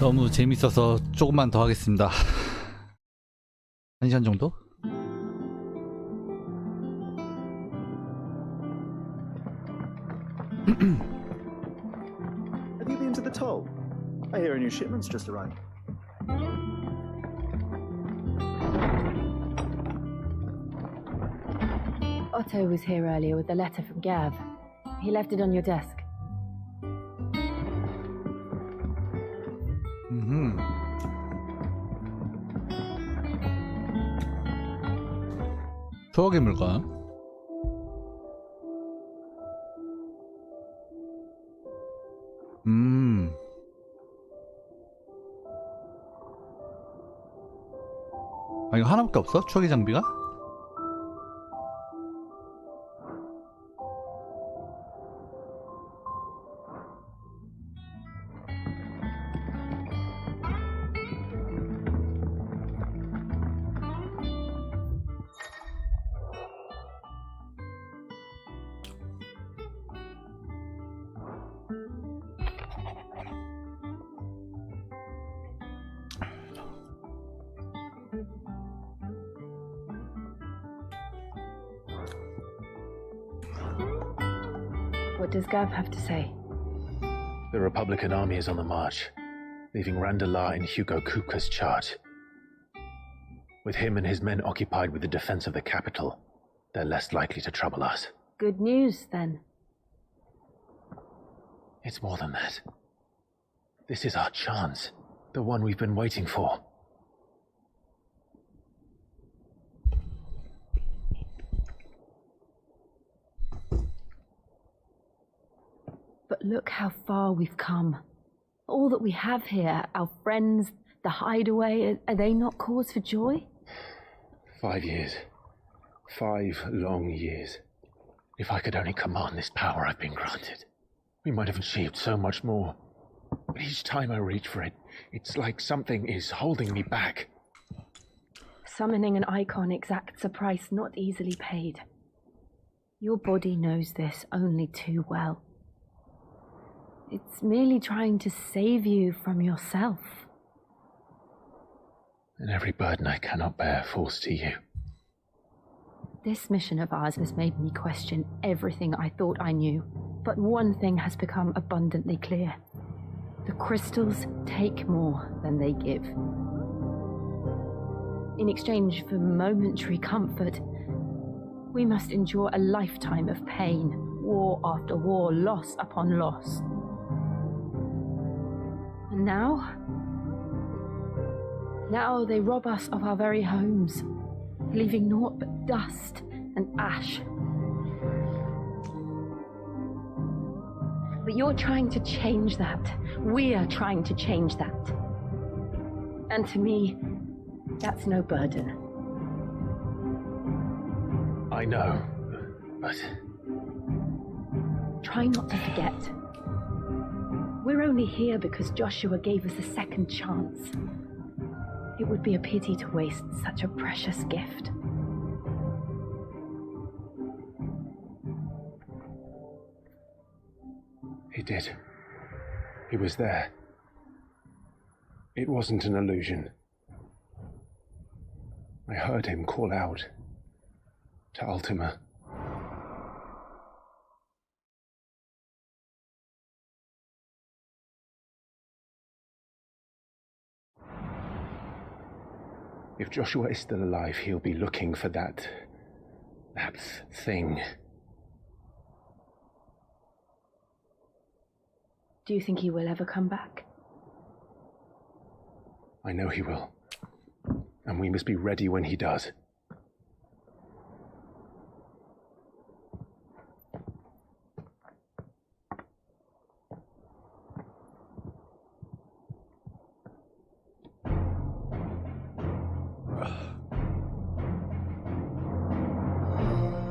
너무 재밌어서 조금만 더 하겠습니다. 1시간 정도? Have you been to the toll? I hear a new shipment's just arrived. Otto was here earlier with a letter from Gav. He left it on your desk. 추억의 물건. 아, 이거 하나밖에 없어? 추억의 장비가? What does Gav have to say? The Republican army is on the march, leaving Randalar in Hugo Kupka's charge. With him and his men occupied with the defense of the capital, they're less likely to trouble us. Good news, then. It's more than that. This is our chance, the one we've been waiting for. But look how far we've come. All that we have here, our friends, the hideaway, are they not cause for joy? 5 years. 5 long years. If I could only command this power I've been granted, we might have achieved so much more. But each time I reach for it, it's like something is holding me back. Summoning an icon exacts a price not easily paid. Your body knows this only too well. It's merely trying to save you from yourself. And every burden I cannot bear falls to you. This mission of ours has made me question everything I thought I knew. But one thing has become abundantly clear. The crystals take more than they give. In exchange for momentary comfort, we must endure a lifetime of pain, war after war, loss upon loss. And now they rob us of our very homes, leaving naught but dust and ash. But you're trying to change that. We are trying to change that. And to me, that's no burden. I know, but... Try not to forget. We're only here because Joshua gave us a second chance. It would be a pity to waste such a precious gift. He did. He was there. It wasn't an illusion. I heard him call out to Ultima. If Joshua is still alive, he'll be looking for that thing. Do you think he will ever come back? I know he will. And we must be ready when he does.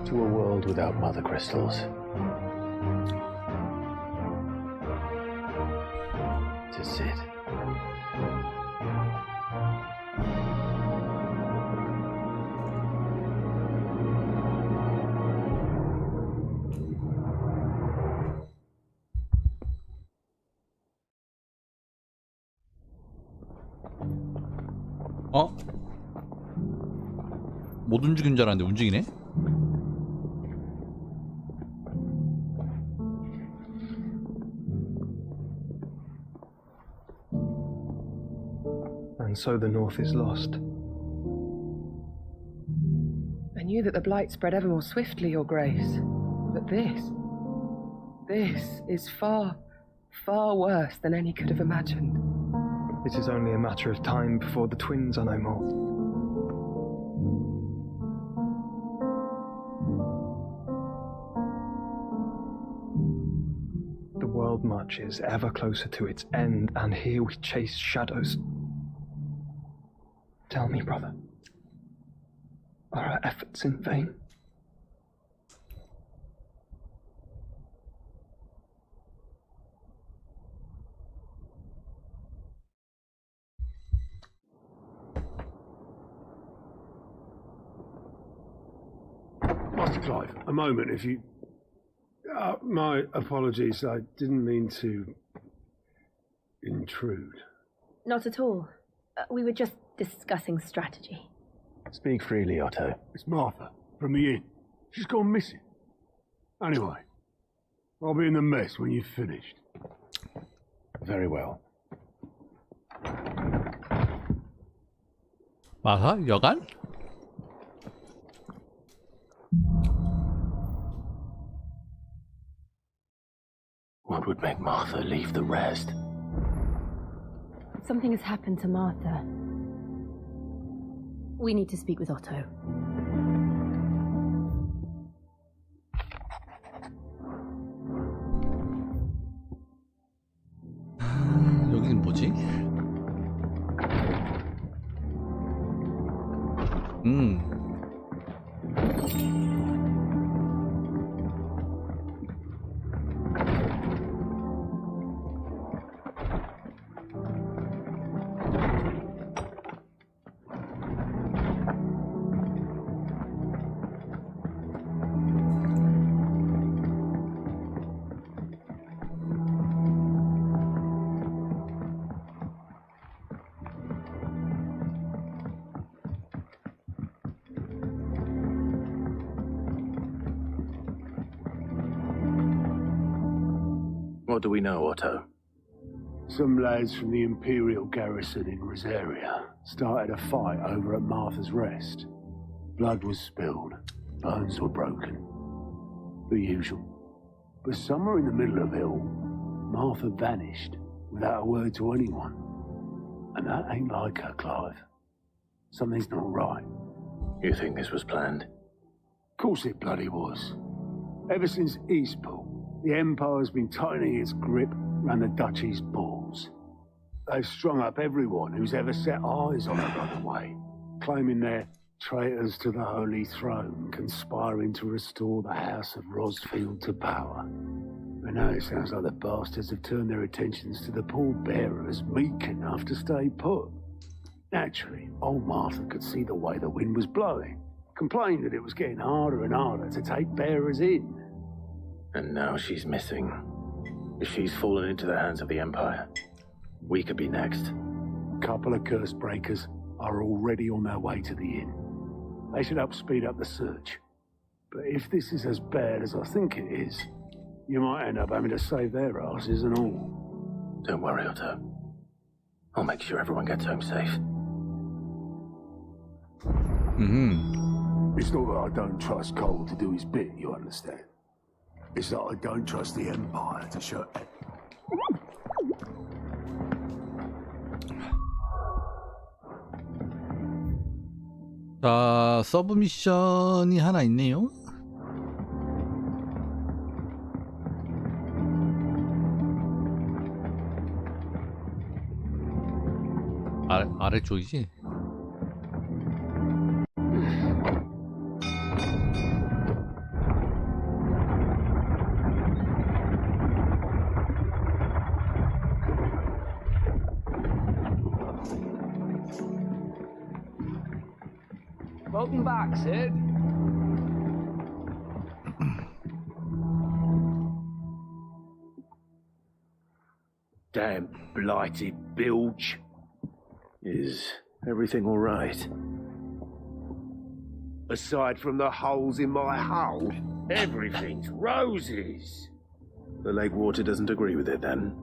To a world without mother crystals. To Sid. 못 움직인 줄 알았는데 움직이네? And so the North is lost. I knew that the blight spread ever more swiftly, Your Grace. But this is far, far worse than any could have imagined. It is only a matter of time before the twins are no more. The world marches ever closer to its end, and here we chase shadows. Tell me, brother, are our efforts in vain? Master Clive, a moment, if you... my apologies, I didn't mean to intrude. Not at all. We were just discussing strategy. Speak freely, Otto. It's Martha, from the inn. She's gone missing. Anyway, I'll be in the mess when you've finished. Very well. 마사? 여간? What would make Martha leave the rest? Something has happened to Martha. We need to speak with Otto. 여기는 뭐지? What do we know, Otto? Some lads from the Imperial garrison in Rosaria started a fight over at Martha's Rest. Blood was spilled, bones were broken. The usual. But somewhere in the middle of it all, Martha vanished without a word to anyone. And that ain't like her, Clive. Something's not right. You think this was planned? Of course it bloody was. Ever since Eastpool, the Empire's been tightening its grip around the Duchy's balls. They've strung up everyone who's ever set eyes on her, by the way, claiming they're traitors to the Holy Throne, conspiring to restore the House of Rosfield to power. But now it sounds like the bastards have turned their attentions to the pallbearers meek enough to stay put. Naturally, old Martha could see the way the wind was blowing, complained that it was getting harder and harder to take bearers in. And now she's missing. If she's fallen into the hands of the Empire, we could be next. A couple of curse breakers are already on their way to the inn. They should help speed up the search. But if this is as bad as I think it is, you might end up having to save their asses and all. Don't worry, Otto. I'll make sure everyone gets home safe. It's not that I don't trust Cole to do his bit, you understand? It's that I don't trust the Empire to show it. 자, 서브 미션이 하나 있네요. 아래쪽이지? Welcome back, Sid. Damn blighted bilge. Is everything all right? Aside from the holes in my hull, everything's roses. The lake water doesn't agree with it, then?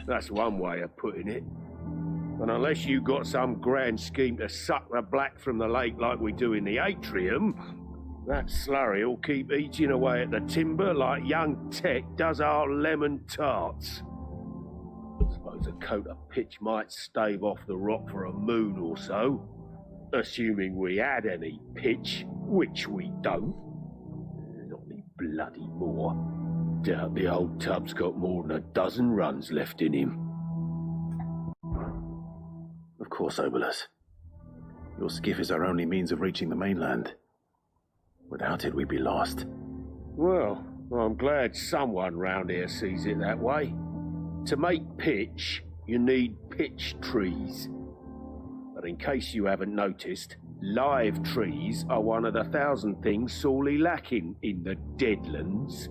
That's one way of putting it. And unless you got some grand scheme to suck the black from the lake like we do in the atrium, that slurry'll keep eating away at the timber like young Tech does our lemon tarts. I suppose a coat of pitch might stave off the rock for a moon or so, assuming we had any pitch, which we don't. Not any bloody more. Doubt the old tub's got more than a dozen runs left in him. Of course, Obolus. Your skiff is our only means of reaching the mainland. Without it, we'd be lost. Well, I'm glad someone round here sees it that way. To make pitch, you need pitch trees. But in case you haven't noticed, live trees are one of the 1,000 things sorely lacking in the Deadlands.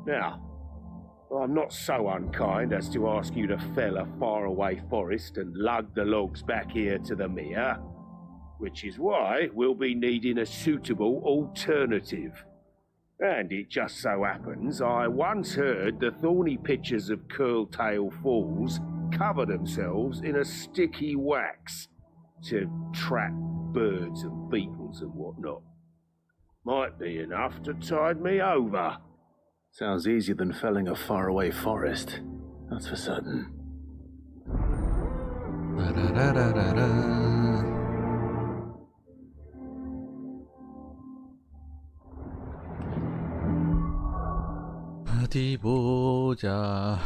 Now, I'm not so unkind as to ask you to fell a faraway forest and lug the logs back here to the mere, which is why we'll be needing a suitable alternative. And it just so happens I once heard the thorny pitchers of Curltail Falls cover themselves in a sticky wax to trap birds and beetles and whatnot. Might be enough to tide me over. Sounds easier than felling a faraway forest. That's for certain. 어디 보자.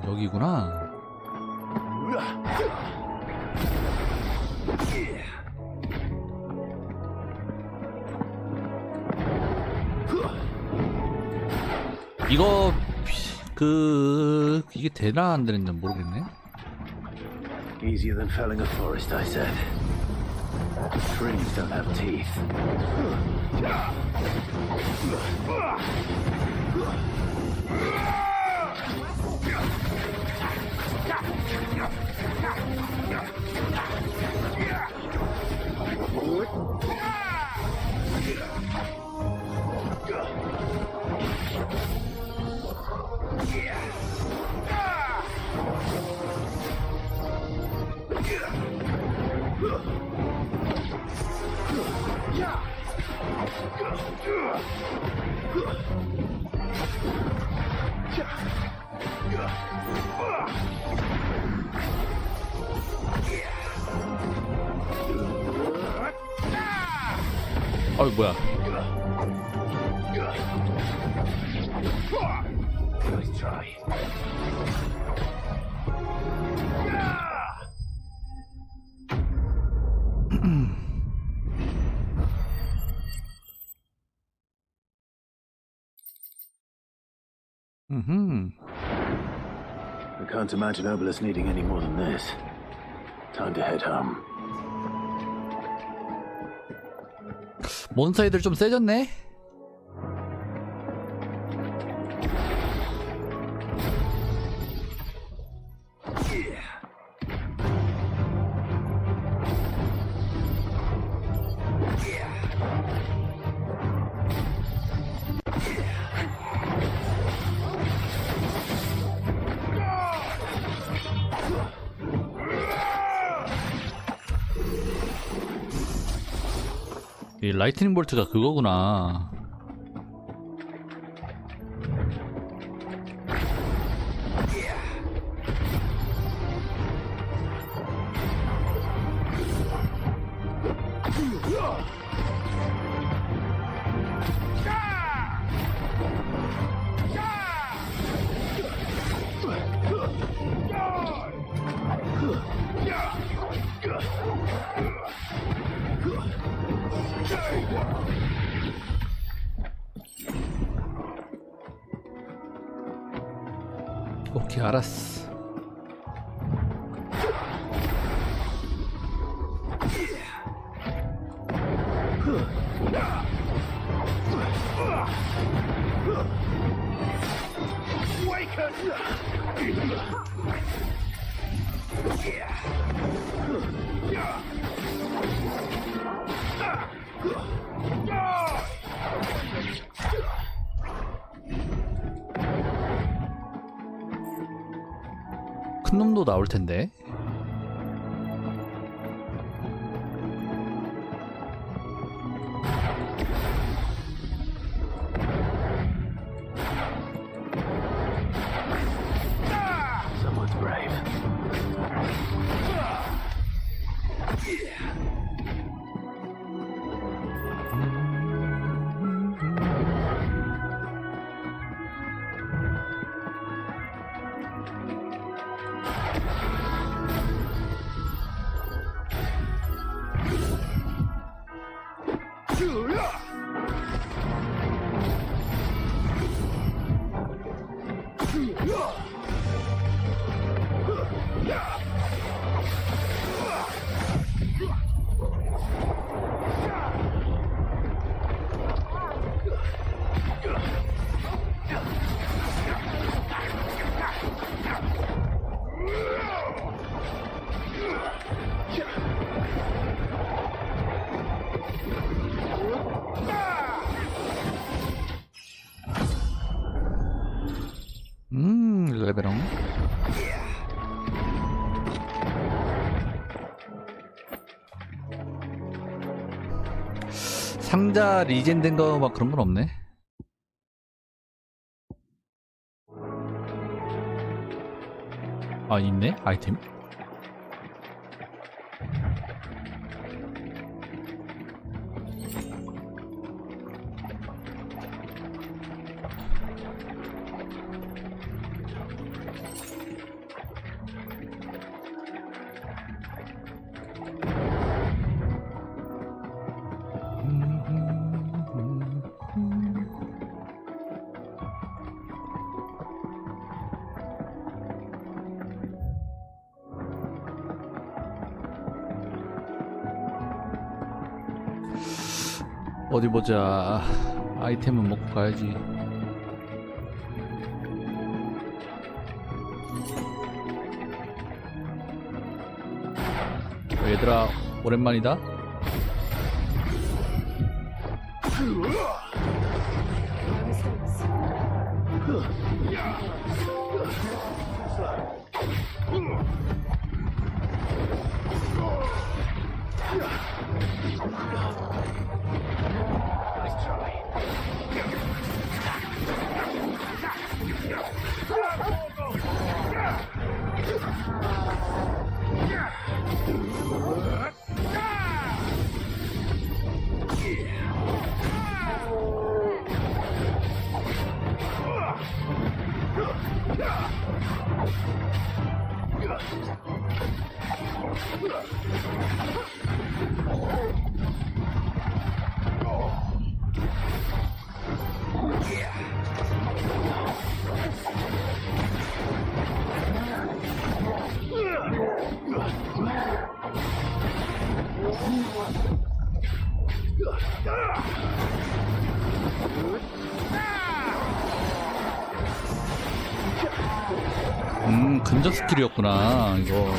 여기구나. 이거 이게 되나 안 되는지 모르겠네. Easier than felling a forest, I said. Trees don't have teeth. 어이 뭐야? Nice try. I can't imagine Obolus needing any more than this. Time to head home. 몬스터 애들 좀 세졌네? 이 라이트닝 볼트가 그거구나. 오케이, 알았어. 큰 놈도 나올 텐데. Someone's brave. 레벨업. 상자 리젠 된 거 막 그런 건 없네. 아, 있네 아이템. 어디 보자. 아이템은 먹고 가야지. 얘들아, 오랜만이다. 근접 스킬이었구나 이거.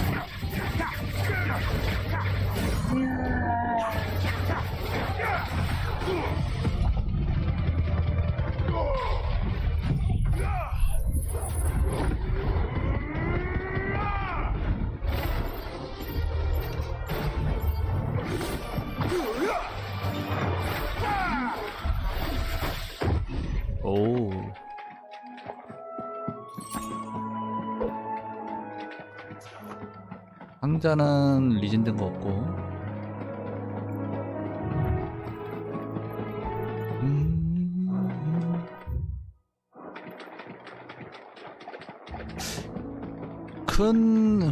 오. 상자는 리젠된 거 없고.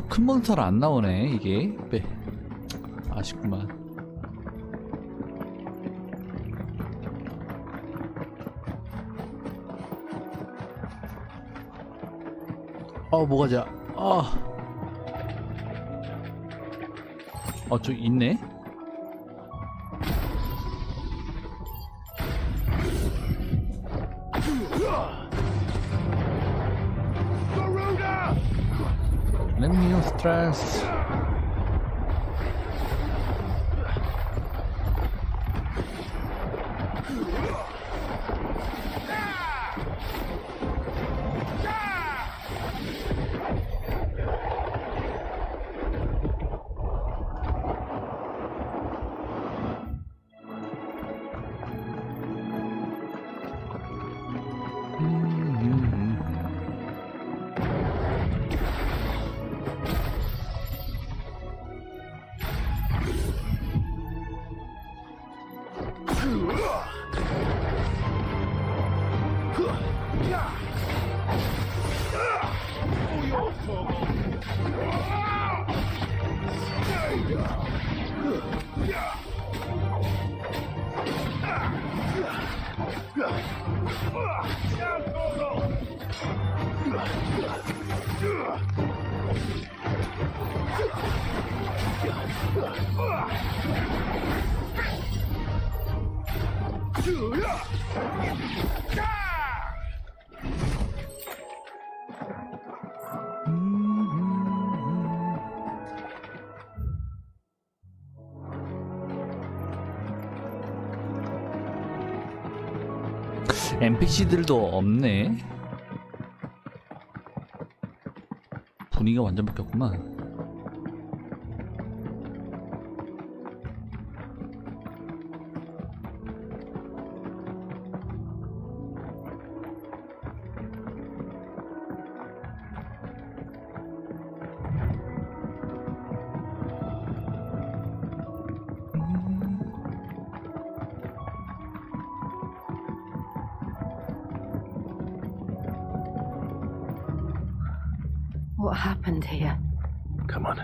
큰 몬스터는 안 나오네 이게. 아쉽구만. 뭐가자. 저기 있네. Let me know stress. NPC들도 없네. 분위기가 완전 바뀌었구만. What happened here? Come on.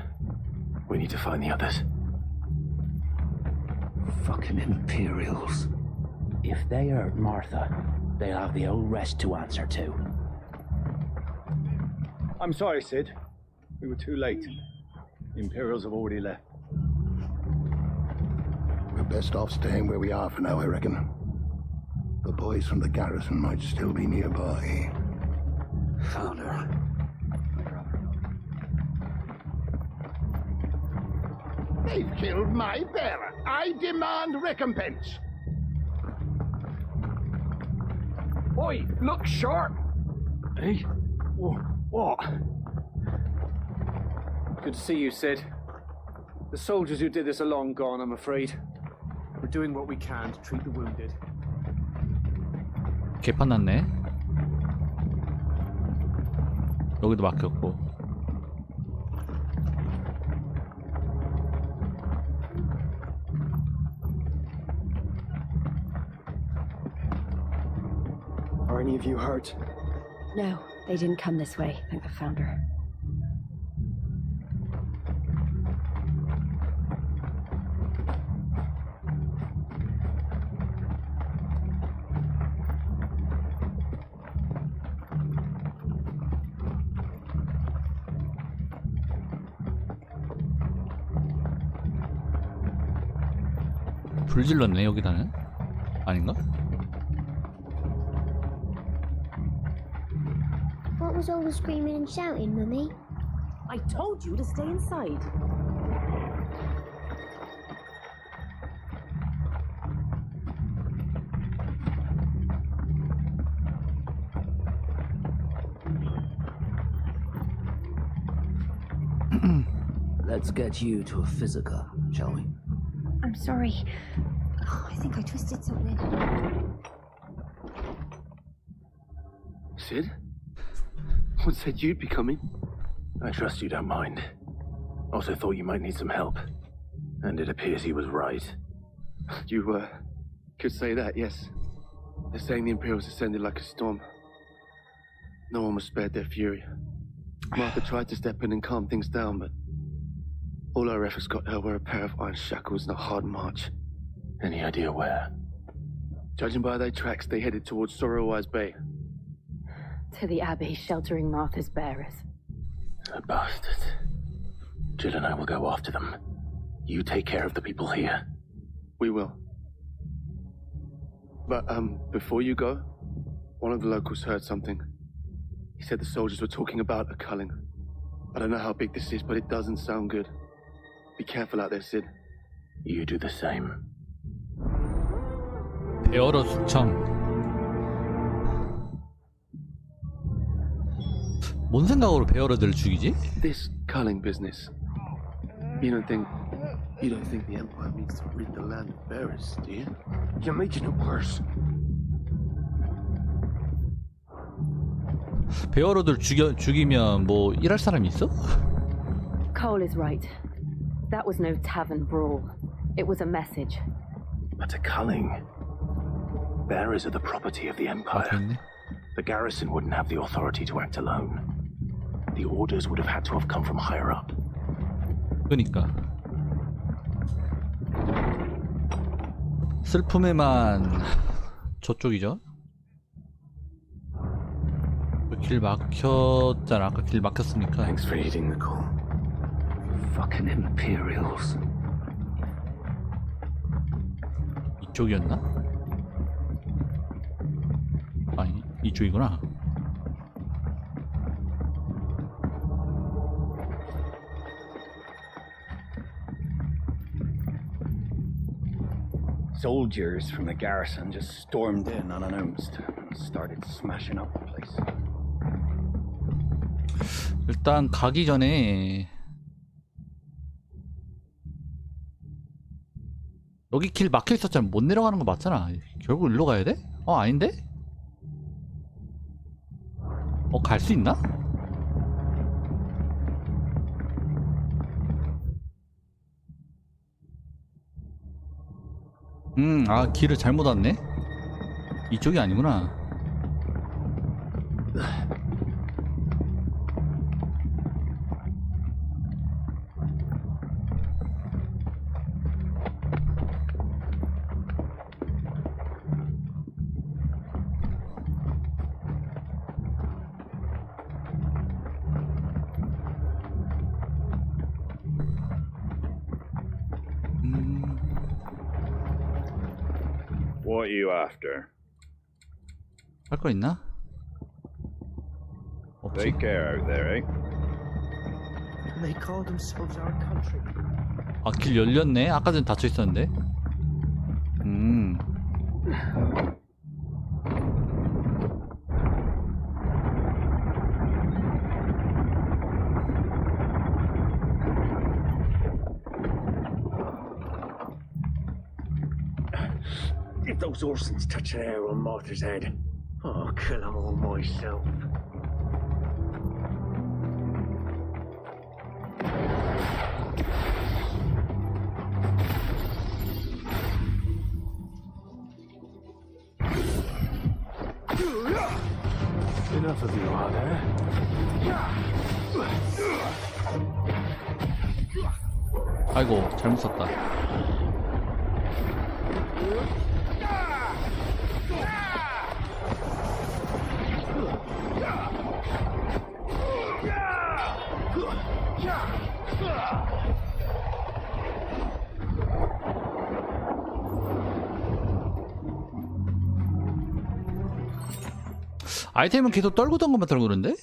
We need to find the others. Fucking Imperials. If they hurt Martha, they'll have the whole rest to answer to. I'm sorry, Sid. We were too late. The Imperials have already left. We're best off staying where we are for now, I reckon. The boys from the garrison might still be nearby. Found her. They've killed my bearer. I demand recompense. Oi, look sharp! Hey? What? Good to see you, Sid. The soldiers who did this are long gone, I'm afraid. We're doing what we can to treat the wounded. 개판 났네. 여기도 막혔고. Are any of you hurt? No, they didn't come this way. I think I found her. 불 질렀네 여기다는. 아닌가? What was all the screaming and shouting, Mummy? I told you to stay inside. Let's get you to a physical, shall we? I'm sorry. Oh, I think I twisted something. Sid? What said you'd be coming? I trust you don't mind. Also thought you might need some help. And it appears he was right. You, could say that, yes. They're saying the Imperials descended like a storm. No one was spared their fury. Martha tried to step in and calm things down, but all our efforts got her were a pair of iron shackles and a hard march. Any idea where? Judging by their tracks, they headed towards Sorrowwise Bay. To the Abbey, sheltering Martha's bearers. The bastards. Jill and I will go after them. You take care of the people here. We will. But, before you go, one of the locals heard something. He said the soldiers were talking about a culling. I don't know how big this is, but it doesn't sound good. Be careful out there, Sid. You do the same. 베어러 숙청. 뭔 생각으로 베어러들을 죽이지? This culling business. You don't think the Empire means to rid the land of bearers, do you? You're making it worse. 베어러들 죽이면 뭐 일할 사람이 있어? Cole is right. That was no tavern brawl. It was a message. But a culling. Bearers are the property of the Empire. The garrison wouldn't have the authority to act alone. The orders would have had to have come from higher up. 그러니까 슬픔에만 저쪽이죠. 길 막혔잖아. 아까 길 막혔으니까. Thanks for eating the call. Fucking Imperials. 이쪽이었나? 아니 이쪽이구나. Soldiers from the garrison just stormed in unannounced and started smashing up the place. 일단 가기 전에 여기 길 막혀 있었잖아. 못 내려가는 거 맞잖아. 결국 일로 가야 돼? 아닌데? 갈 수 있나? 길을 잘못 왔네? 이쪽이 아니구나. What are you after? 할 거 있나? Take care out there, eh? They call themselves our country. 길 열렸네. 아까 전 닫혀 있었는데. If those Orsons touch an arrow on Martha's head, I'll kill them all myself. Enough of you, are there? 아이고 잘못 썼다. 아이템은 계속 떨구던 것만 떨고 그러는데?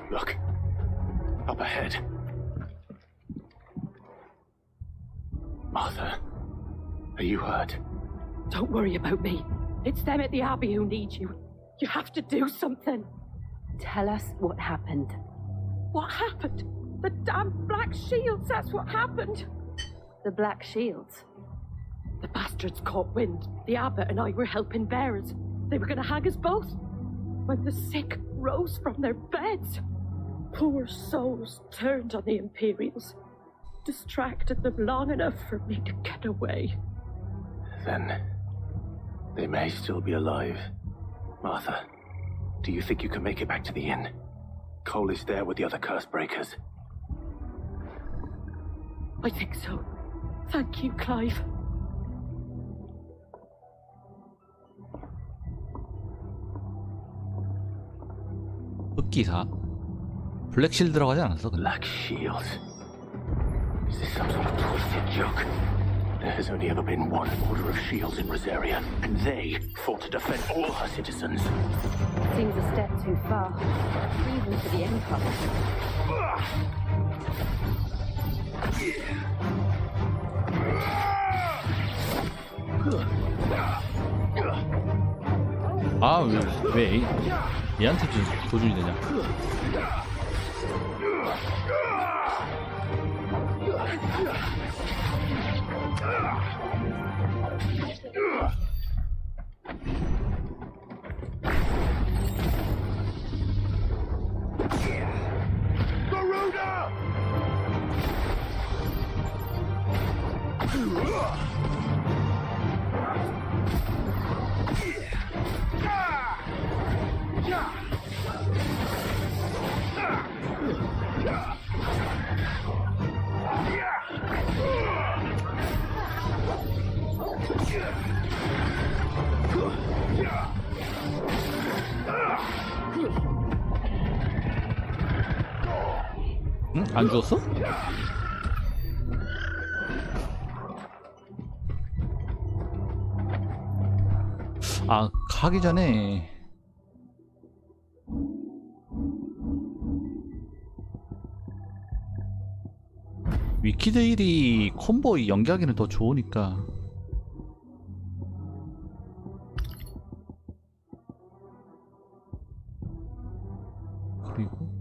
Look, up ahead. Martha, are you hurt? Don't worry about me. It's them at the Abbey who need you. You have to do something. Tell us what happened. What happened? The damn Black Shields, that's what happened. The Black Shields? The bastards caught wind. The abbot and I were helping bearers. They were going to hang us both. When the sick rose from their beds, poor souls turned on the Imperials. Distracted them long enough for me to get away. Then they may still be alive. Martha, do you think you can make it back to the inn? Cole is there with the other curse breakers. I think so. Thank you, Clive. 흑기사. 블랙실드라고 하지 않았어? 근데? Black Shield. Is this some sort of twisted joke? There has only ever been one order of shields in Rosaria, and they fought to defend all her citizens. Seems a step too far, even for the Empire. 아, 왜 얘한테 좀 도전이 되냐? 응? 안 죽었어? 아, 가기 전에 위키드일이 콤보 연기하기는 더 좋으니까. 그리고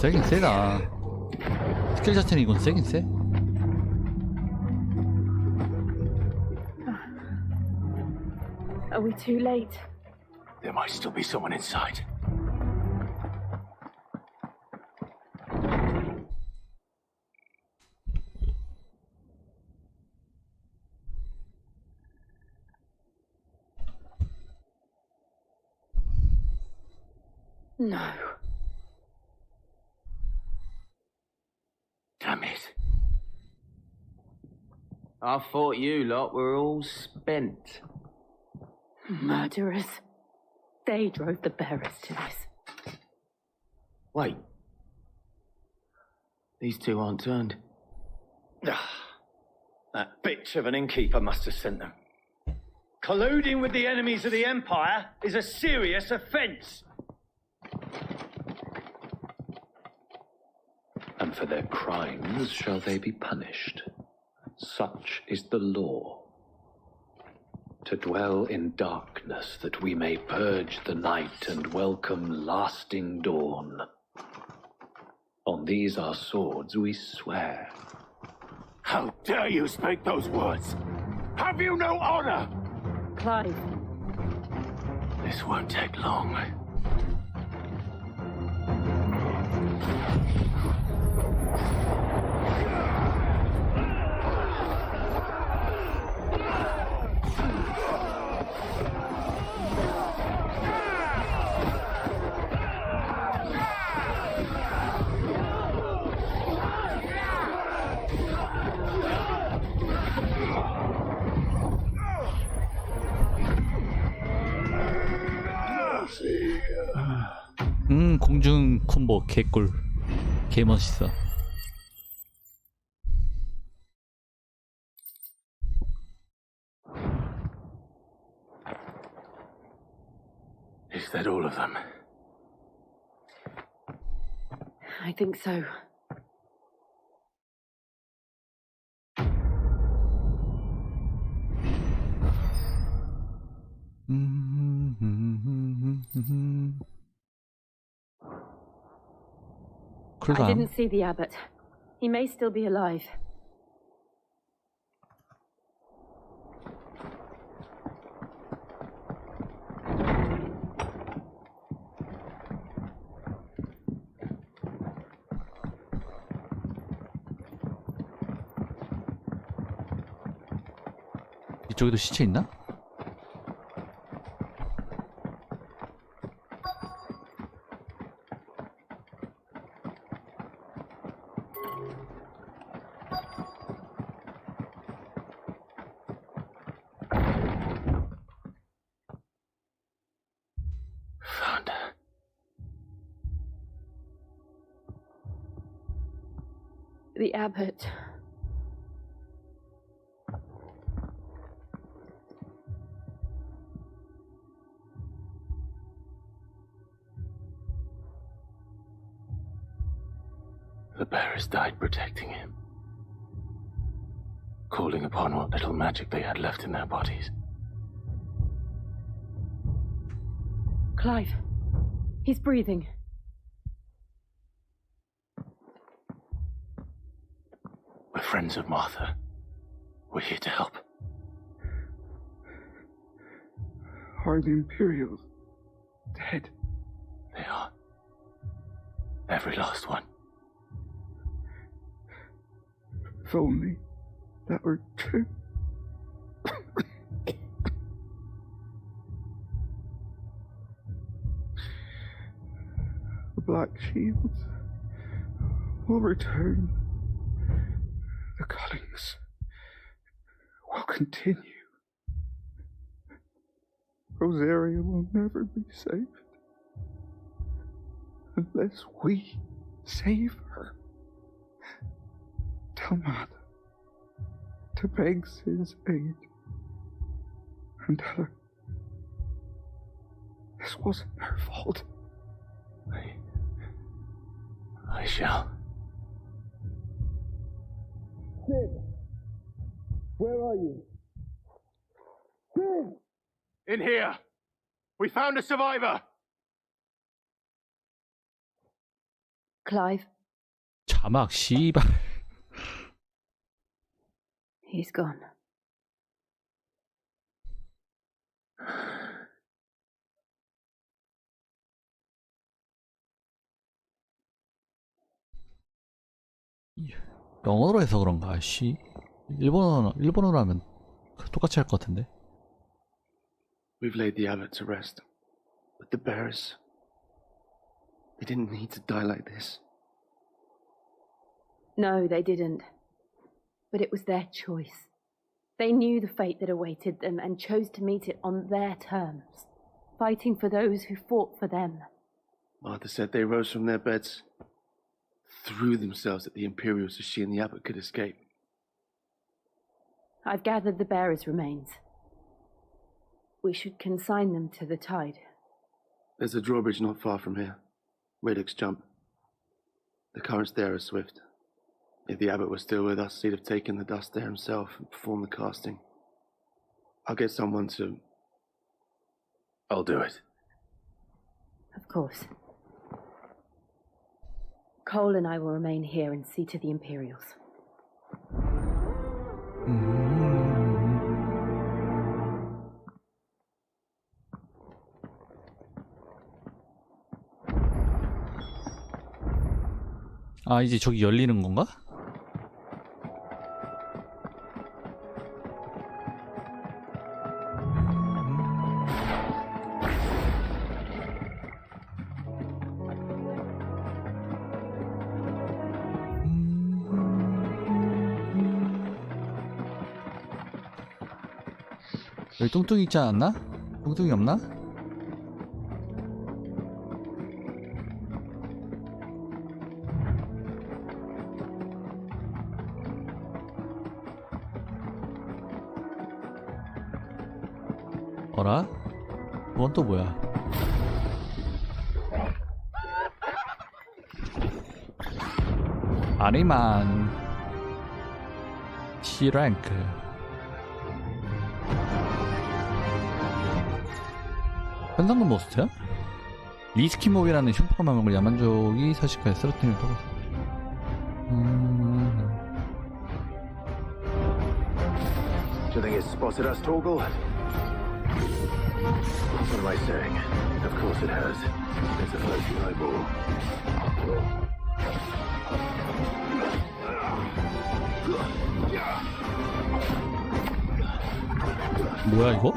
세긴 세다. 스킬 자체는 이건 세긴 세. Are we too late? There might still be someone inside. No. Damn it. I thought you lot were all spent. Murderers. They drove the bearers to this. Wait. These two aren't turned. That bitch of an innkeeper must have sent them. Colluding with the enemies of the Empire is a serious offence. And for their crimes shall they be punished. Such is the law. To dwell in darkness that we may purge the night and welcome lasting dawn. On these our swords we swear. How dare you speak those words? Have you no honor? Clive. This won't take long. 공중 콤보 개꿀. 개멋있어. Is that all of them? I think so. I 쿨감. didn't see the abbot. He may still be alive. 이쪽에도 시체 있나? Found her. The abbot. The bearers died protecting him, calling upon what little magic they had left in their bodies. Clive. He's breathing. We're friends of Martha. We're here to help. Are the Imperials dead? They are. Every last one. If only that were true. The Black Shields will return. The cullings will continue. Rosaria will never be saved unless we save her. Tell Mother to beg Sid's aid and tell her this wasn't her fault. I shall. Sid, where are you? Sid! In here! We found a survivor! Clive. 자막 씨발. He's gone. 영어로 해서 그런가? 씨. 일본어로 하면 똑같이 할 것 같은데. We've laid the abbot to rest. But the bearers, they didn't need to die like this. No, they didn't. But it was their choice. They knew the fate that awaited them and chose to meet it on their terms, fighting for those who fought for them. Martha said they rose from their beds, threw themselves at the Imperials so she and the abbot could escape. I've gathered the bearers' remains. We should consign them to the tide. There's a drawbridge not far from here. Radix jump. The currents there are swift. If the abbot was still with us, he'd have taken the dust there himself and performed the casting. I'll get someone to... I'll do it. Of course. Cole and I will remain here and see to the Imperials. 아, 이제 저기 열리는 건가? 여기 뚱뚱이 있지 않았나? 뚱뚱이 없나? 어라? 그건 또 뭐야? 아리만 T랭크. 현상금 모스트야? 리스키몹이라는 흉포가 마법을 야만족이 서식하여 쓰러뜨리는 도구. Do you think it's spotted us, Torgal? What am I saying? Of course it has. It's a floating eyeball. 뭐야 이거?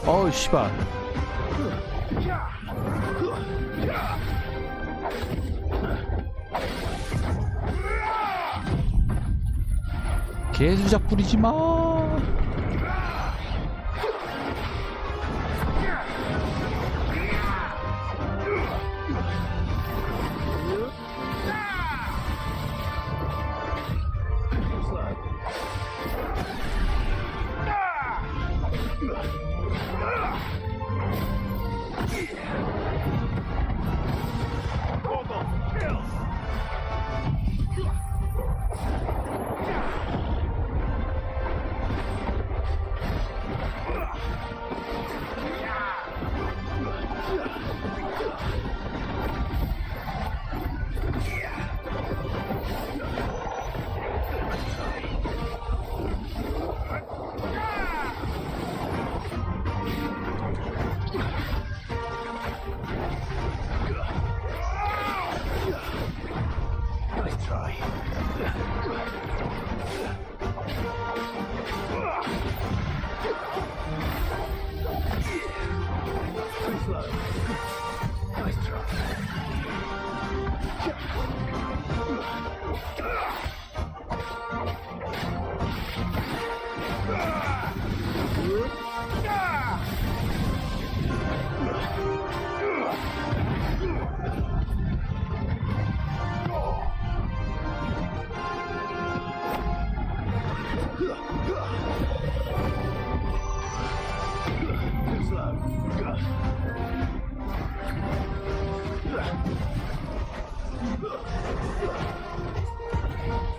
어우 씨발. 개수작 부리지 마.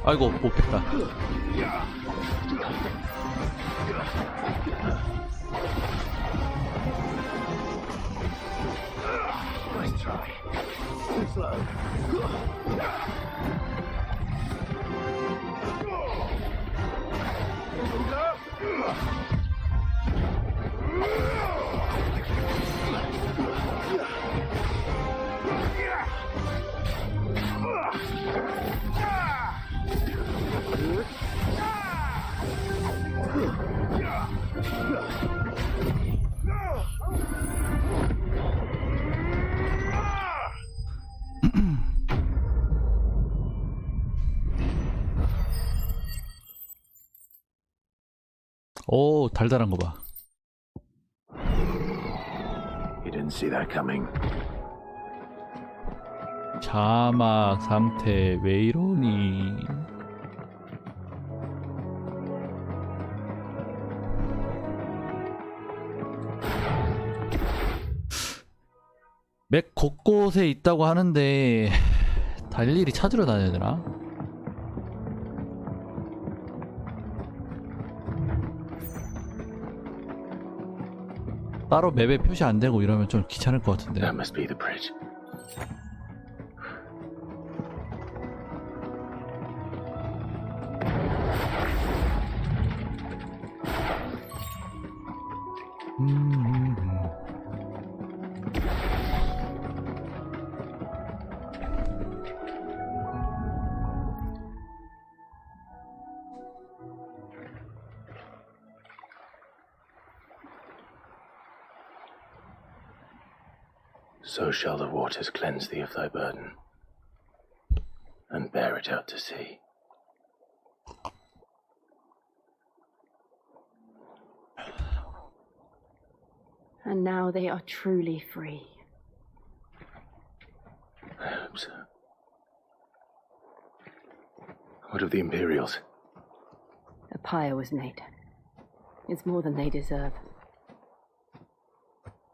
아이고 못 뺐다. 오, 달달한 거 봐. You didn't see that coming. 자막 상태 왜 이러니? 맥 곳곳에 있다고 하는데 달일이 찾으러 다녀야 되나? 따로 맵에 표시 안 되고 이러면 좀 귀찮을 것 같은데. That must be the bridge. So shall the waters cleanse thee of thy burden, and bear it out to sea. And now they are truly free. I hope so. What of the Imperials? A pyre was made. It's more than they deserve.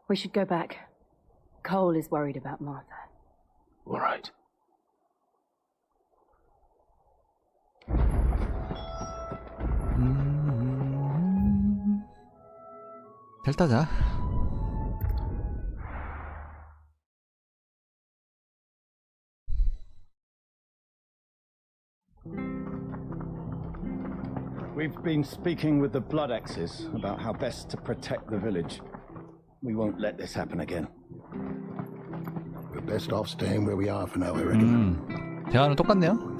We should go back. Cole is worried about Martha. All right. 텔 타자. We've been speaking with the Blood Axes about how best to protect the village. We won't let this happen again. We're best off staying where we are for now, I reckon. 대화는 똑같네요.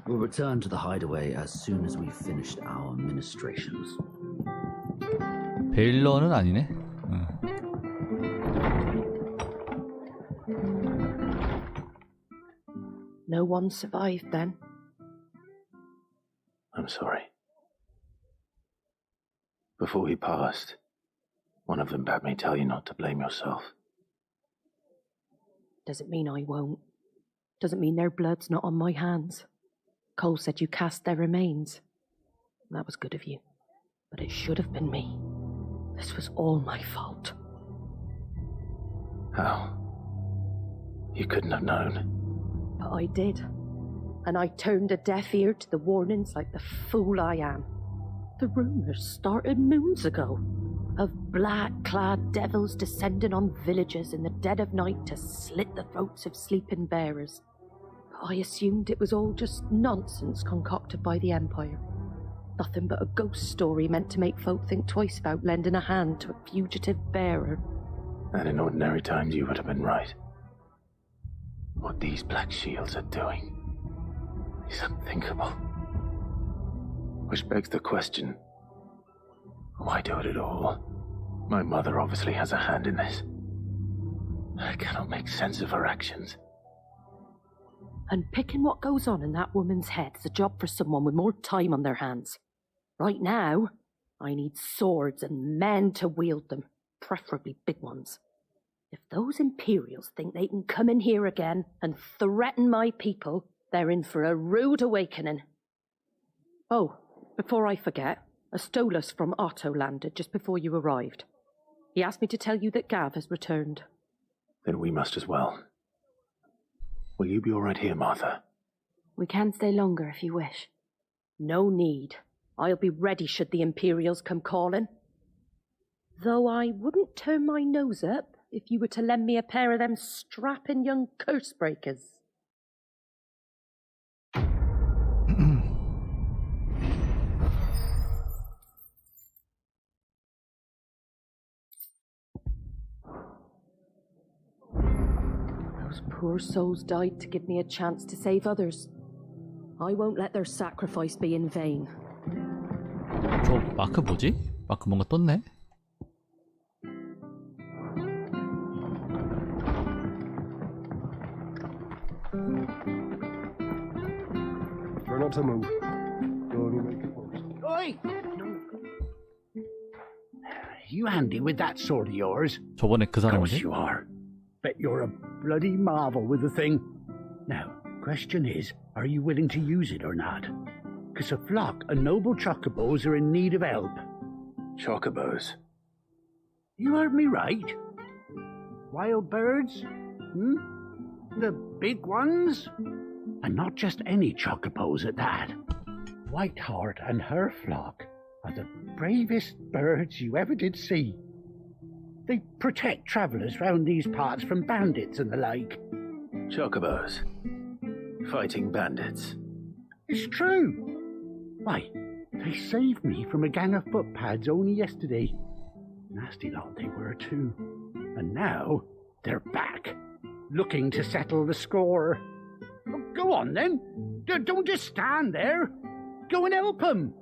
We'll return to the hideaway as soon as we've finished our ministrations. 베일러는 아니네. No one survived then. I'm sorry. Before he passed, one of them bade me tell you not to blame yourself. Doesn't mean I won't. Doesn't mean their blood's not on my hands. Cole said you cast their remains. That was good of you. But it should have been me. This was all my fault. How? You couldn't have known. But I did. And I turned a deaf ear to the warnings like the fool I am. The rumours started moons ago of black-clad devils descending on villages in the dead of night to slit the throats of sleeping bearers. I assumed it was all just nonsense concocted by the Empire. Nothing but a ghost story meant to make folk think twice about lending a hand to a fugitive bearer. And in ordinary times you would have been right. What these Black Shields are doing is unthinkable. Which begs the question, why do it at all? My mother obviously has a hand in this. I cannot make sense of her actions. And picking what goes on in that woman's head is a job for someone with more time on their hands. Right now, I need swords and men to wield them, preferably big ones. If those Imperials think they can come in here again and threaten my people, they're in for a rude awakening. Oh, before I forget, a Stolas from Otto landed just before you arrived. He asked me to tell you that Gav has returned. Then we must as well. Will you be all right here, Martha? We can stay longer if you wish. No need. I'll be ready should the Imperials come calling. Though I wouldn't turn my nose up if you were to lend me a pair of them strapping young curse breakers. Those poor souls died to give me a chance to save others. I won't let their sacrifice be in vain. 저 마크 뭐지? 마크 뭔가 떴네? Try not to move. Don't make it close. Oi! You handy with that sword of yours? 저번에 그 Of 사람이지? course you are. Bet you're a bloody marvel with the thing. Now, question is, are you willing to use it or not? Because a flock of noble chocobos are in need of help. Chocobos? You heard me right. Wild birds? The big ones? And not just any chocobos at that. Whiteheart and her flock are the bravest birds you ever did see. They protect travellers round these parts from bandits and the like. Chocobos? Fighting bandits? It's true. Why, they saved me from a gang of footpads only yesterday. Nasty lot they were too. And now they're back, looking to settle the score. Well, go on then. Don't just stand there. Go and help them.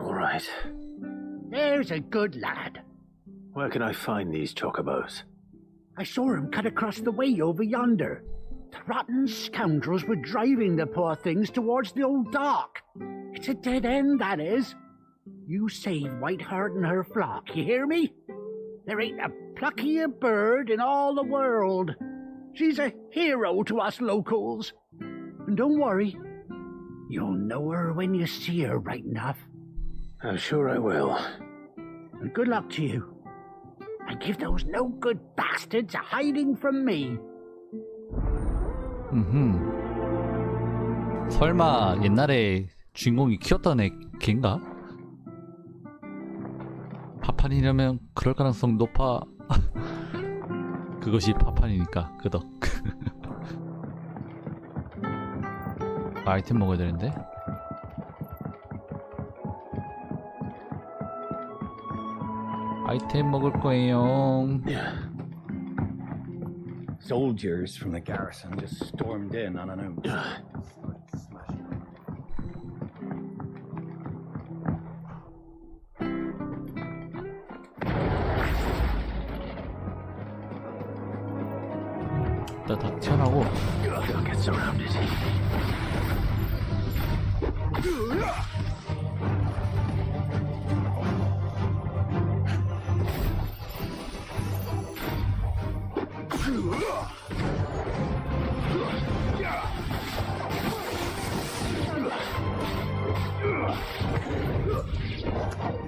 All right. There's a good lad. Where can I find these chocobos? I saw him cut across the way over yonder. The rotten scoundrels were driving the poor things towards the old dock. It's a dead end, that is. You save Whiteheart and her flock, you hear me? There ain't a pluckier bird in all the world. She's a hero to us locals. And don't worry, you'll know her when you see her right enough. I'm sure I will. And good luck to you. And give those no-good bastards a hiding from me. 설마 옛날에 주인공이 키웠던 걔인가? 파판이라면 그럴 가능성 높아. 그것이 파판이니까 그덕. 아이템 먹어야 되는데. 아이템 먹을 거예요. Soldiers from the garrison just stormed in unannounced. 일단 다 튀어나오고.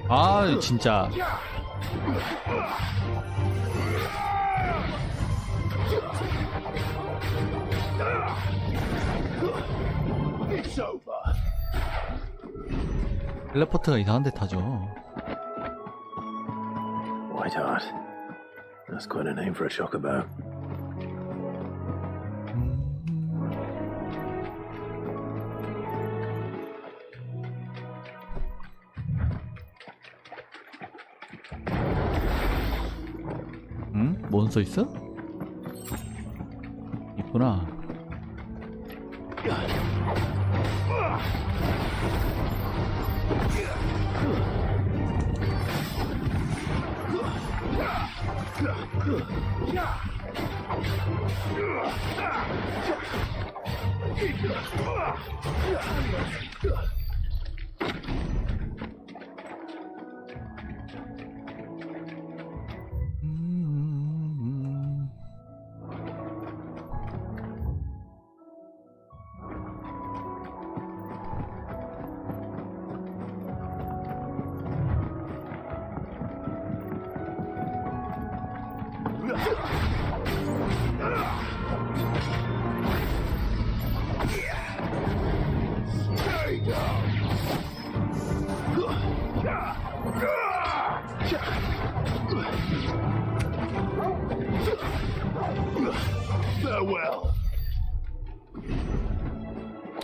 아 진짜. 텔레포트가 이상한 데 타죠. White Hart. That's quite a name for a chocobo. 응? 몬스터 있어? 있구나.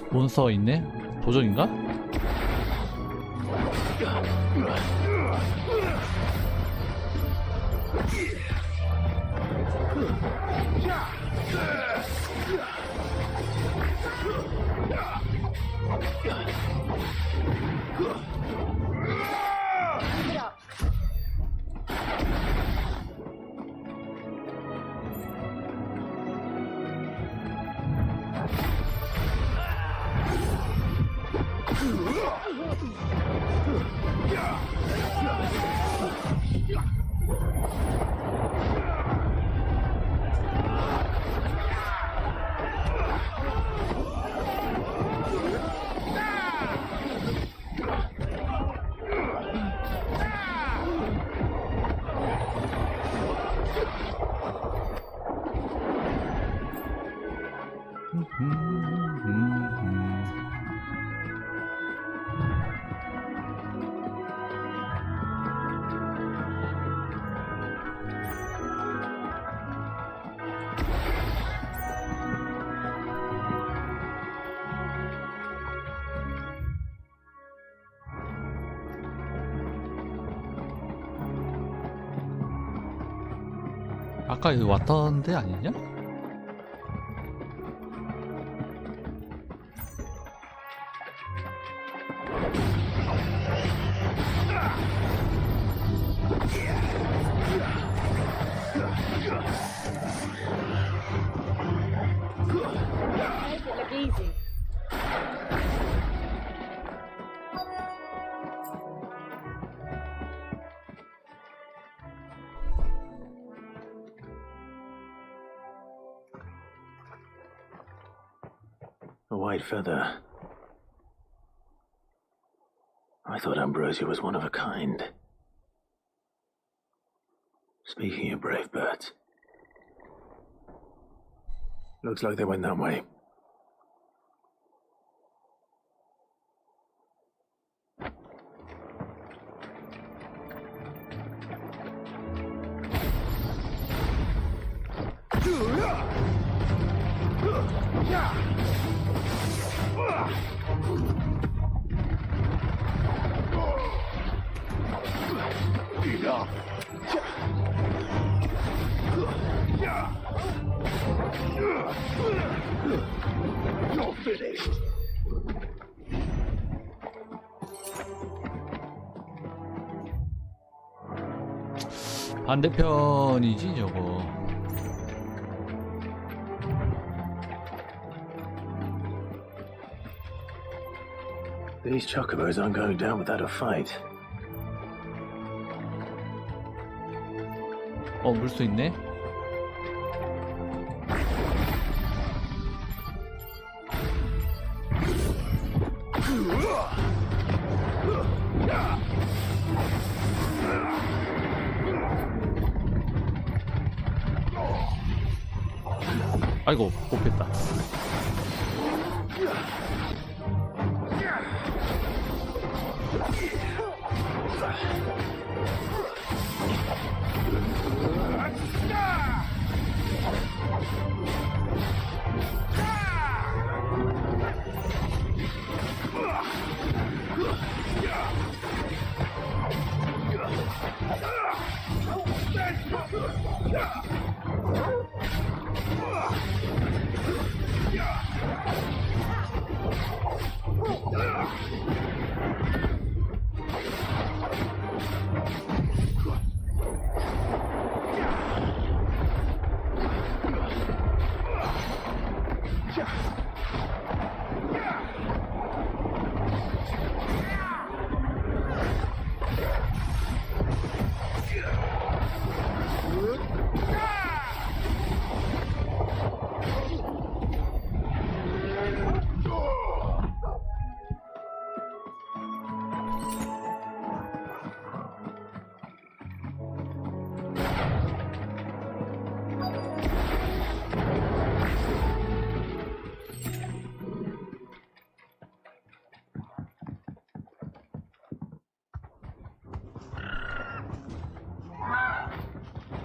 몬스터 있네? 도적인가? 아까 여기 왔던 데 아니냐? Look easy. A white feather. I thought Ambrosia was one of a kind. Speaking of brave birds, looks like they went that way. You're finished. 반대편이지 저거. These chocobos aren't going down without a fight. 물수 있네. 아이고, 못 뺐다.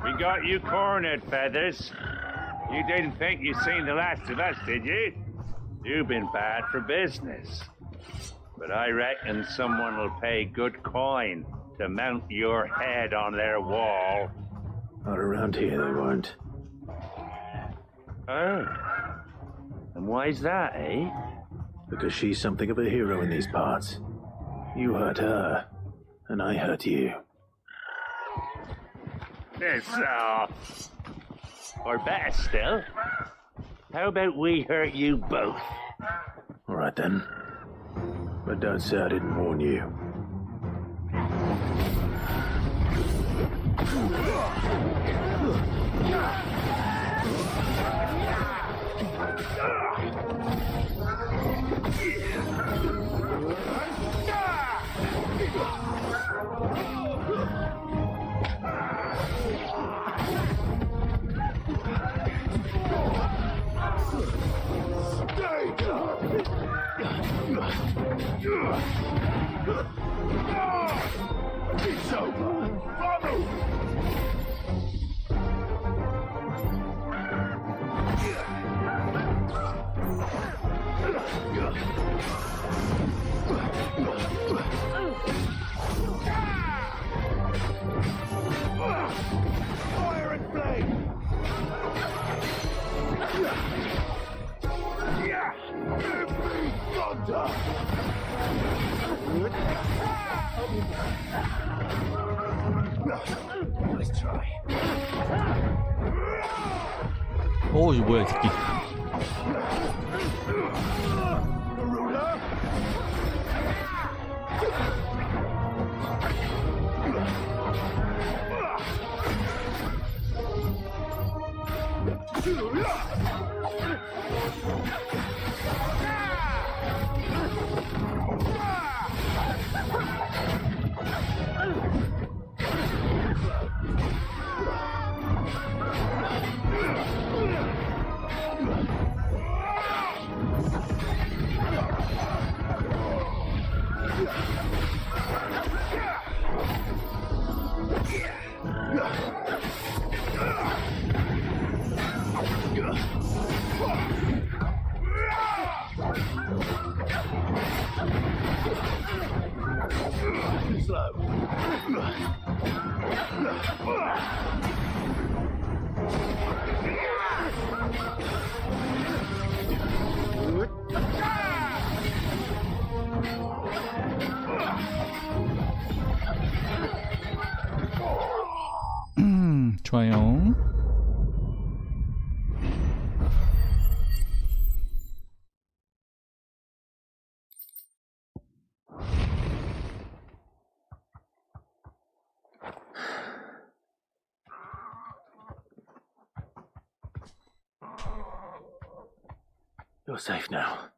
We got you cornered, Feathers. You didn't think you'd seen the last of us, did you? You've been bad for business. But I reckon someone will pay good coin to mount your head on their wall. Not around here, they won't. Oh. And why's that, eh? Because she's something of a hero in these parts. You hurt her, and I hurt you. Or better still, how about we hurt you both? All right then. But don't say I didn't warn you. It's over. Follow. Fire and flame. Yeah. Every thunder. Let's try. 오, 이거 뭐야, 이 새끼. and slow. 좋아요. You're safe now.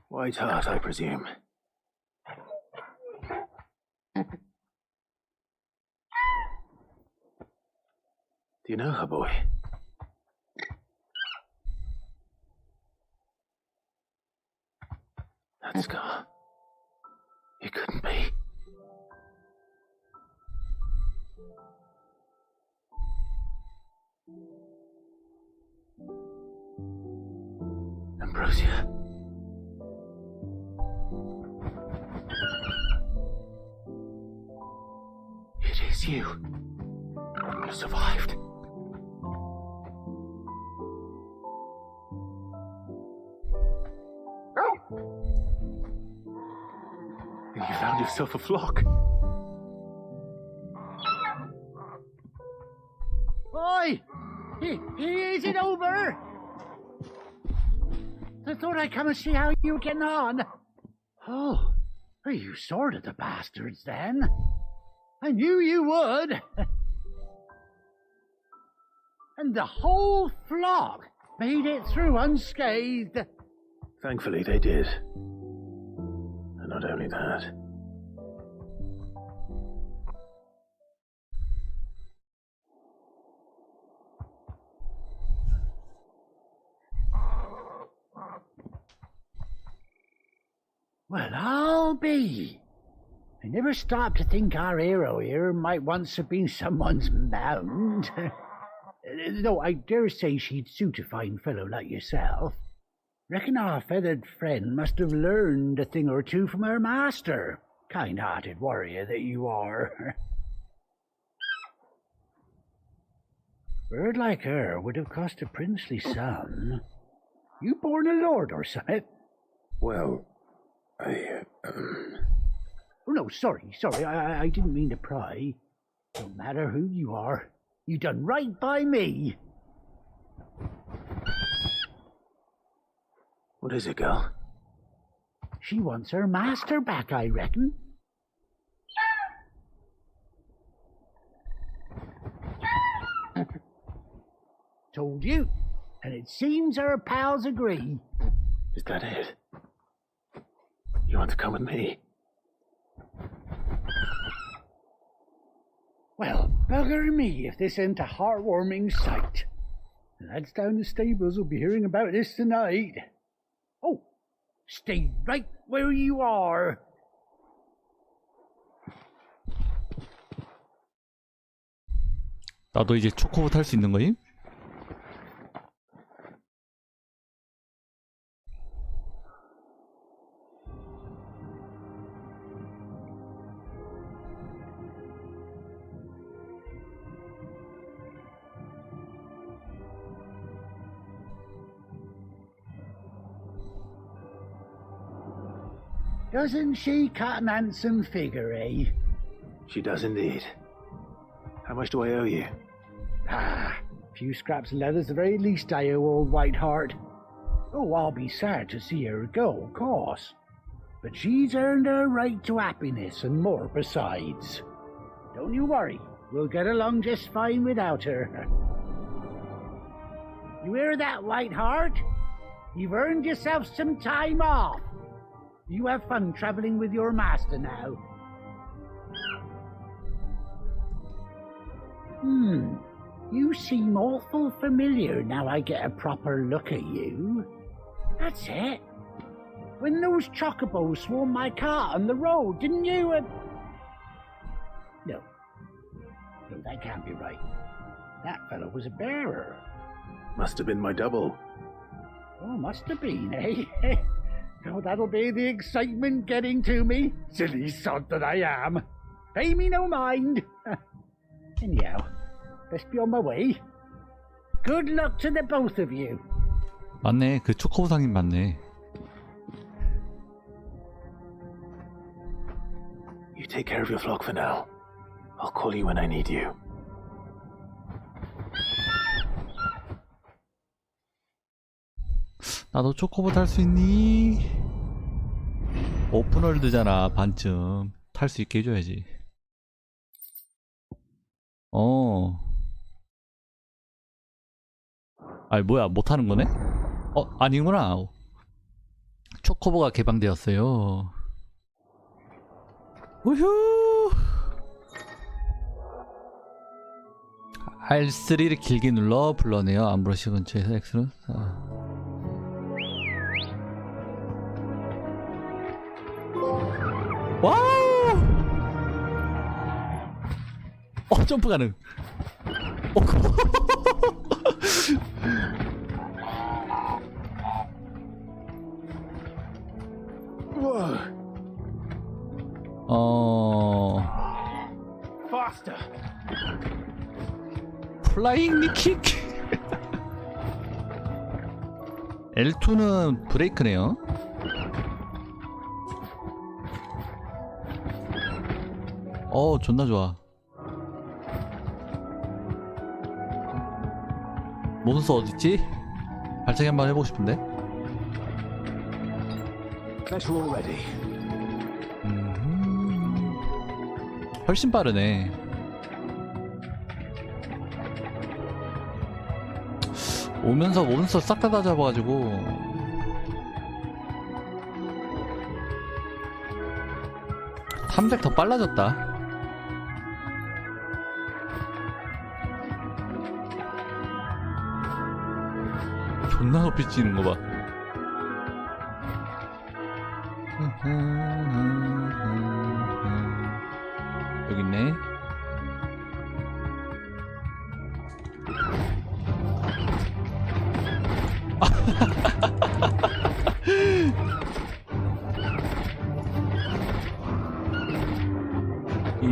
White Hart, I presume. Do you know her, boy? That scar. It couldn't be. Ambrosia. It is you. You survived. You found yourself a flock. Oi! Is it over? I thought I'd come and see how you were getting on. Oh, you sorted the bastards then. I knew you would. And the whole flock made it through unscathed. Thankfully, they did. And not only that. Well, I'll be. I never stopped to think our hero here might once have been someone's mount. Though I dare say she'd suit a fine fellow like yourself. Reckon our feathered friend must have learned a thing or two from her master. Kind-hearted warrior that you are. A bird like her would have cost a princely sum. You born a lord or something? Well, Oh, no, sorry. I didn't mean to pry. No matter who you are, you done right by me. What is it, girl? She wants her master back, I reckon. Told you. And it seems her pals agree. Is that it? You want to come with me? Well, bugger me if this ain't a heartwarming sight. The lads down the stables will be hearing about this tonight. Oh, stay right where you are. 나도 이제 초코보 탈 수 있는 거임? Doesn't she cut an handsome figure, eh? She does indeed. How much do I owe you? A few scraps of leather's the very least I owe old White Hart. Oh, I'll be sad to see her go, of course. But she's earned her right to happiness and more besides. Don't you worry, we'll get along just fine without her. You hear that, White Hart? You've earned yourself some time off. You have fun traveling with your master now. You seem awful familiar now I get a proper look at you. That's it. When those chocobos swarmed my cart on the road, didn't you? No, that can't be right. That fellow was a bearer. Must have been my double. Oh, must have been, eh? Oh, that'll be the excitement getting to me. Silly sod that I am. Pay me no mind. Anyhow, best be on my way. Good luck to the both of you. 맞네. 그 초코보상님 맞네. You take care of your flock for now. I'll call you when I need you. 나도 초코보 탈 수 있니? 오픈월드잖아. 반쯤 탈 수 있게 해줘야지. 아니 뭐야, 못하는 거네? 아니구나. 초코보가 개방되었어요. 우휴. R3를 길게 눌러 불러내요. 암브러시 근처에서 X로. 와우! 점프 가능. Faster. 플라잉 니킥. L2는 브레이크네요. 존나 좋아. 몬스터 어딨지? 발차기 한번 해보고 싶은데. 훨씬 빠르네. 오면서 몬스터 싹 다 잡아가지고 탐색 더 빨라졌다. 존나 높이 찌는 거 봐. 여기 있네.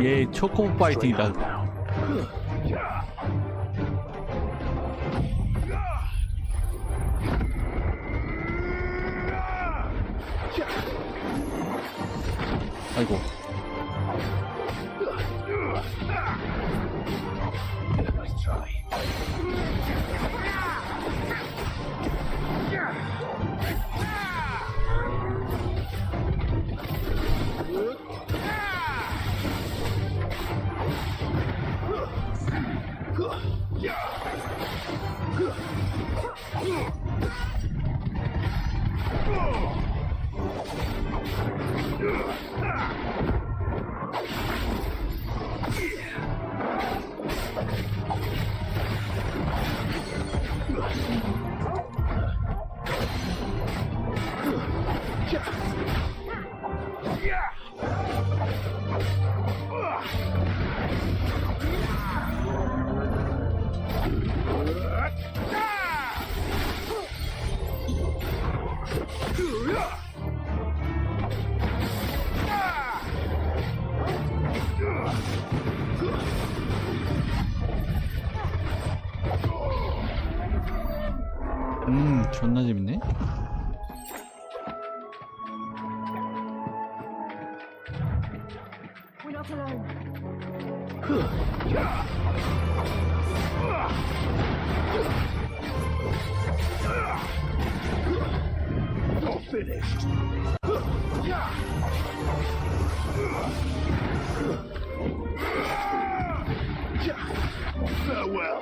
얘 초코 파이팅이다. 아이고. 존나 재밌네. We're not alone. You're finished. Farewell.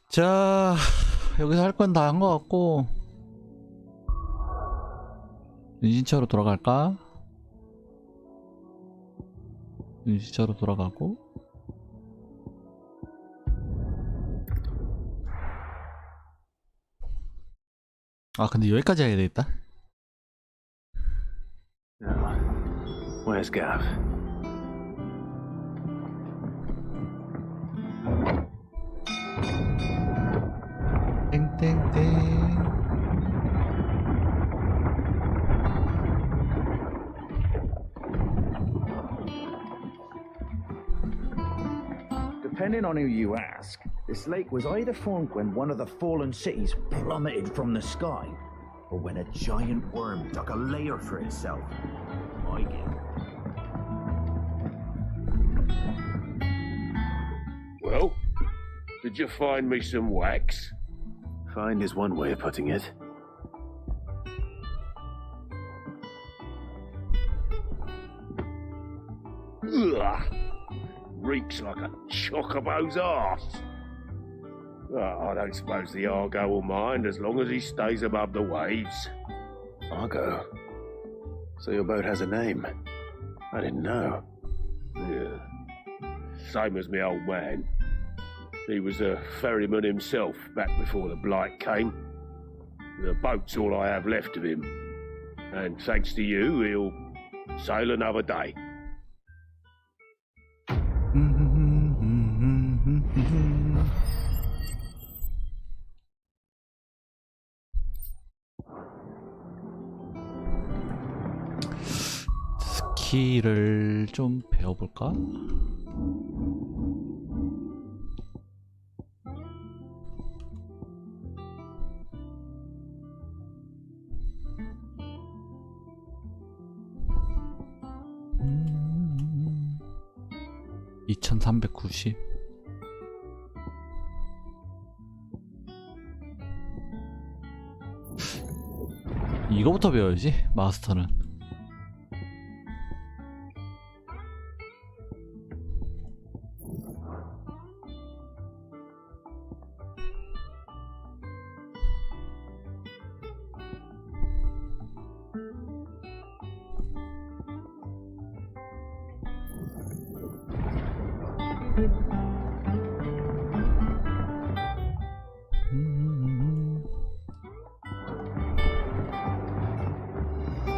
자, 여기서 할 건 다 한 것 같고 은신처로 돌아갈까? 은신처로 돌아가고 근데 여기까지 해야 되겠다. Now, where's Gav? Depending on who you ask, this lake was either formed when one of the fallen cities plummeted from the sky, or when a giant worm dug a lair for itself. My guess. Well, did you find me some wax? Find is one way of putting it. Ugh! Reeks like a chocobo's arse. Well, I don't suppose the Argo will mind as long as he stays above the waves. Argo? So your boat has a name? I didn't know. Yeah. Same as me old man. He was a ferryman himself back before the blight came. The boat's all I have left of him. And thanks to you, he'll sail another day. 스킬을 좀 배워볼까? 음... 2390 이거부터 배워야지 마스터는.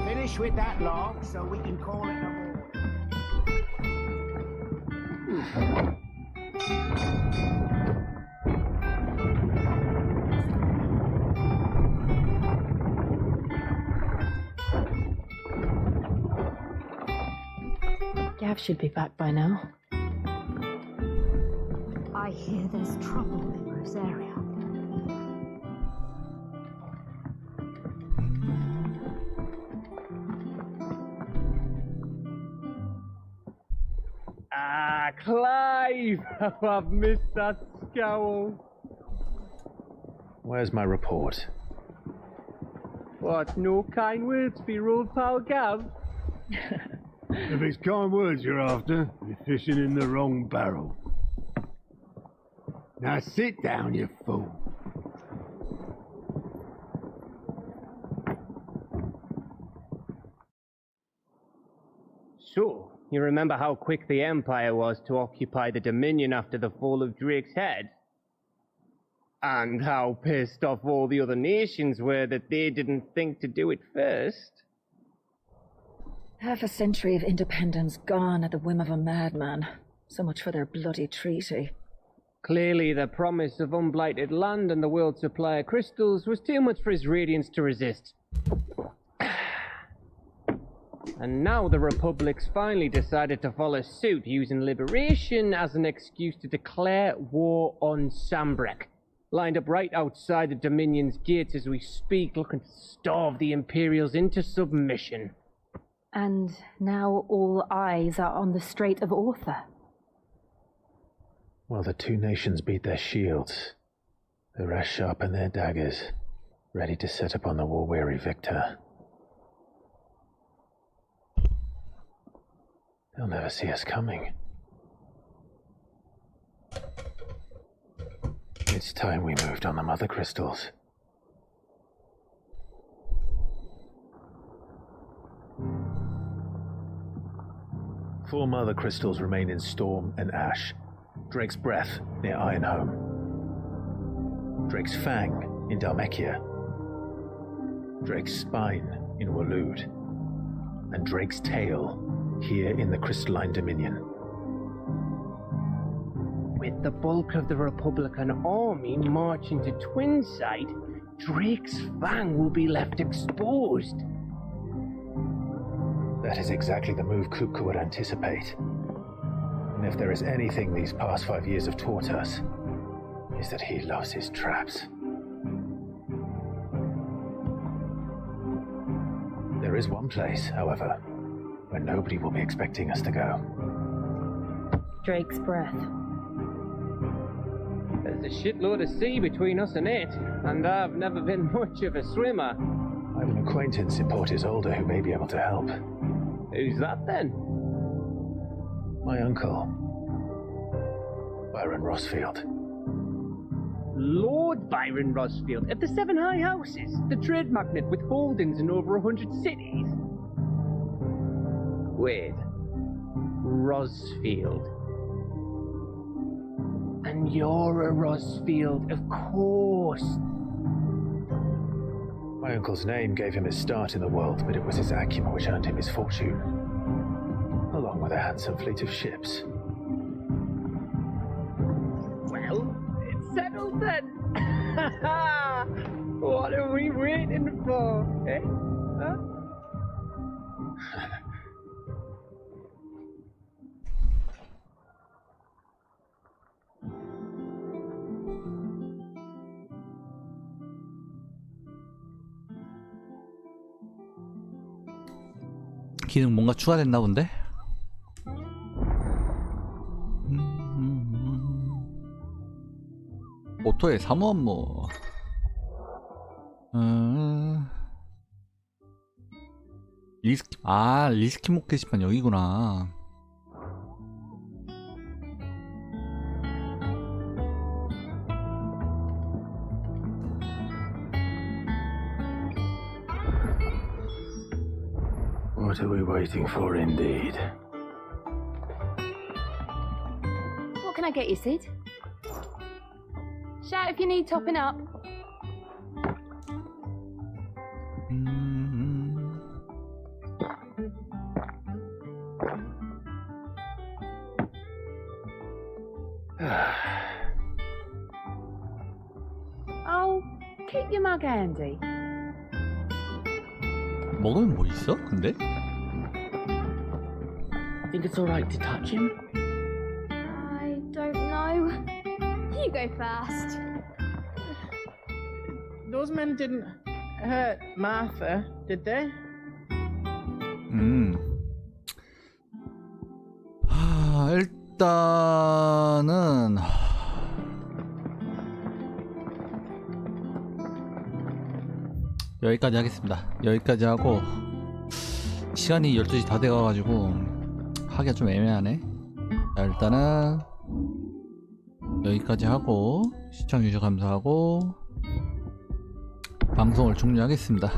Finish with that log so we can call it a Gav should be back by now. I hear there's trouble in this area. Ah, Clive! I've missed that scowl. Where's my report? What, no kind words for your old pal Gav? If it's kind words you're after, you're fishing in the wrong barrel. Now sit down, you fool. So, you remember how quick the Empire was to occupy the Dominion after the fall of Drake's head? And how pissed off all the other nations were that they didn't think to do it first? Half a century of independence gone at the whim of a madman. So much for their bloody treaty. Clearly, the promise of unblighted land and the world's supply of crystals was too much for his radiance to resist. And now the Republic's finally decided to follow suit, using liberation as an excuse to declare war on Sambrek. Lined up right outside the Dominion's gates as we speak, looking to starve the Imperials into submission. And now all eyes are on the Strait of Author. While the two nations beat their shields, the rest sharpen their daggers, ready to set upon the war-weary victor. They'll never see us coming. It's time we moved on the mother crystals. Four mother crystals remain in Storm and Ash. Drake's Breath near Ironhome. Drake's Fang in Dhalmekia. Drake's Spine in Waloed. And Drake's Tail here in the Crystalline Dominion. With the bulk of the Republican army marching to Twinside, Drake's Fang will be left exposed. That is exactly the move Kupka would anticipate. And if there is anything these past 5 years have taught us, is that he loves his traps. There is one place, however, where nobody will be expecting us to go. Drake's breath. There's a shitload of sea between us and it, and I've never been much of a swimmer. I have an acquaintance in Port Isolde who may be able to help. Who's that then? My uncle, Byron Rosfield. Lord Byron Rosfield of the Seven High Houses, the trade magnate with holdings in over 100 cities. Wait, Rosfield. And you're a Rosfield, of course. My uncle's name gave him his start in the world, but it was his acumen which earned him his fortune, along with a handsome fleet of ships. Well, it's settled then. What are we waiting for, eh? Huh? 기능 뭔가 추가됐나 본데? 오토의 사무 업무. 리스키목 게시판 여기구나. What are we waiting for, indeed? What can I get you, Sid? Shout if you need topping up. Oh, keep your mug handy. 먹으면 뭐 있어? 근데? Think it's alright to touch him? I don't know. You go first. Those men didn't hurt Martha, did they? 일단은 여기까지 하겠습니다. 여기까지 하고 시간이 12시 다 돼가가지고 하기가 좀 애매하네. 자, 일단은 여기까지 하고 시청해주셔서 감사하고 방송을 종료하겠습니다.